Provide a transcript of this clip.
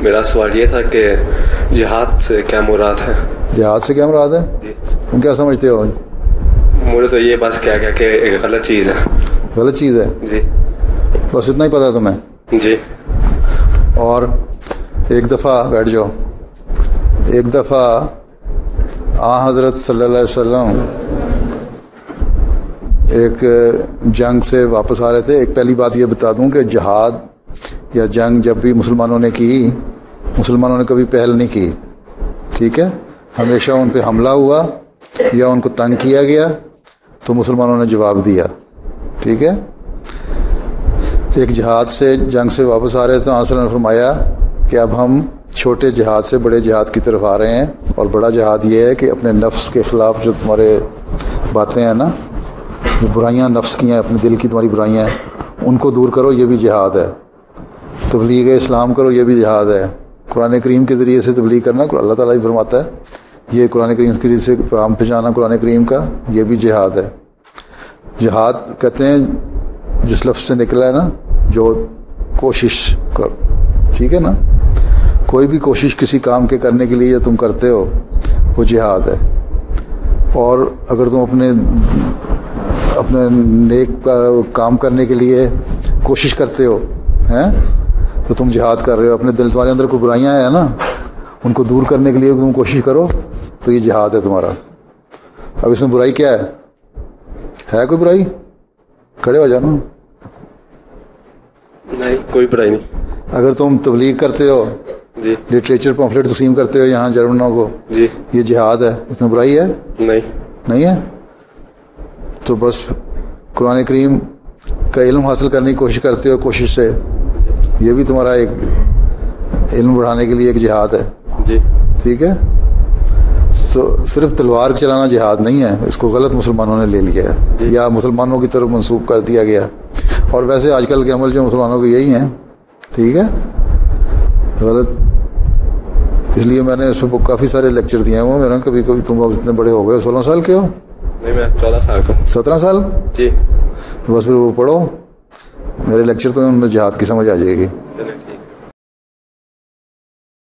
میرا سوال یہ تھا کہ جہاد سے کیا مراد ہے؟ جہاد سے کیا مراد ہے؟ جی تم کیا سمجھتے ہو؟ مجھے تو یہ بس کیا کہ ایک غلط چیز ہے. غلط چیز ہے؟ جی بس اتنا ہی پتہ ہے تمہیں؟ جی. اور ایک دفعہ بیٹھ جاؤ. ایک دفعہ حضرت صلی اللہ علیہ وسلم ایک جنگ سے واپس آ رہے تھے. ایک پہلی بات یہ بتا دوں کہ جہاد یا جنگ جب بھی مسلمانوں نے کی، مسلمانوں نے کبھی پہل نہیں کی، ٹھیک ہے؟ ہمیشہ ان پہ حملہ ہوا یا ان کو تنگ کیا گیا تو مسلمانوں نے جواب دیا، ٹھیک ہے؟ ایک جہاد سے جنگ سے واپس آ رہے تھے، آن نے فرمایا کہ اب ہم چھوٹے جہاد سے بڑے جہاد کی طرف آ رہے ہیں، اور بڑا جہاد یہ ہے کہ اپنے نفس کے خلاف جو تمہارے باتیں ہیں نا، جو برائیاں نفس کی ہیں، اپنے دل کی تمہاری برائیاں ہیں، ان کو دور کرو، یہ بھی جہاد ہے. تبلیغ اسلام کرو، یہ بھی جہاد ہے. قرآن کریم کے ذریعے سے تبلیغ کرنا، اللہ تعالیٰ ہی فرماتا ہے یہ قرآن کریم کے ذریعے سے پیغام پہنچانا قرآن کریم کا، یہ بھی جہاد ہے. جہاد کہتے ہیں جس لفظ سے نکلا ہے نا، جو کوشش کر، ٹھیک ہے نا؟ کوئی بھی کوشش کسی کام کے کرنے کے لیے تم کرتے ہو وہ جہاد ہے. اور اگر تم اپنے نیک کام کرنے کے لیے کوشش کرتے ہو ہیں تو تم جہاد کر رہے ہو. اپنے دل، تمہارے اندر کوئی برائیاں ہیں نا، ان کو دور کرنے کے لیے تم کوشش کرو تو یہ جہاد ہے تمہارا. اب اس میں برائی کیا ہے کوئی برائی؟ کھڑے ہو جانا. نہیں، کوئی برائی نہیں. اگر تم تبلیغ کرتے ہو، جی، لٹریچر پمفلٹ تقسیم کرتے ہو یہاں جرمنوں کو، جی، یہ جہاد ہے. اس میں برائی ہے؟ نہیں ہے. تو بس قرآن کریم کا علم حاصل کرنے کی کوشش کرتے ہو کوشش سے، یہ بھی تمہارا ایک علم بڑھانے کے لیے ایک جہاد ہے. جی، ٹھیک ہے؟ تو صرف تلوار چلانا جہاد نہیں ہے، اس کو غلط مسلمانوں نے لے لیا ہے یا مسلمانوں کی طرف منسوخ کر دیا گیا. اور ویسے آج کل کے عمل جو مسلمانوں کے یہی ہیں، ٹھیک ہے؟ غلط. اس لیے میں نے اس پہ کافی سارے لیکچر دیے ہیں. میرا کبھی تم اتنے بڑے ہو گئے، 16 سال کے ہو؟ نہیں، میں 14 سال کا. 17 سال؟ جی. تو بس پھر وہ پڑھو میرے لیکچر، تو ان میں جہاد کی سمجھ آ جائے گی.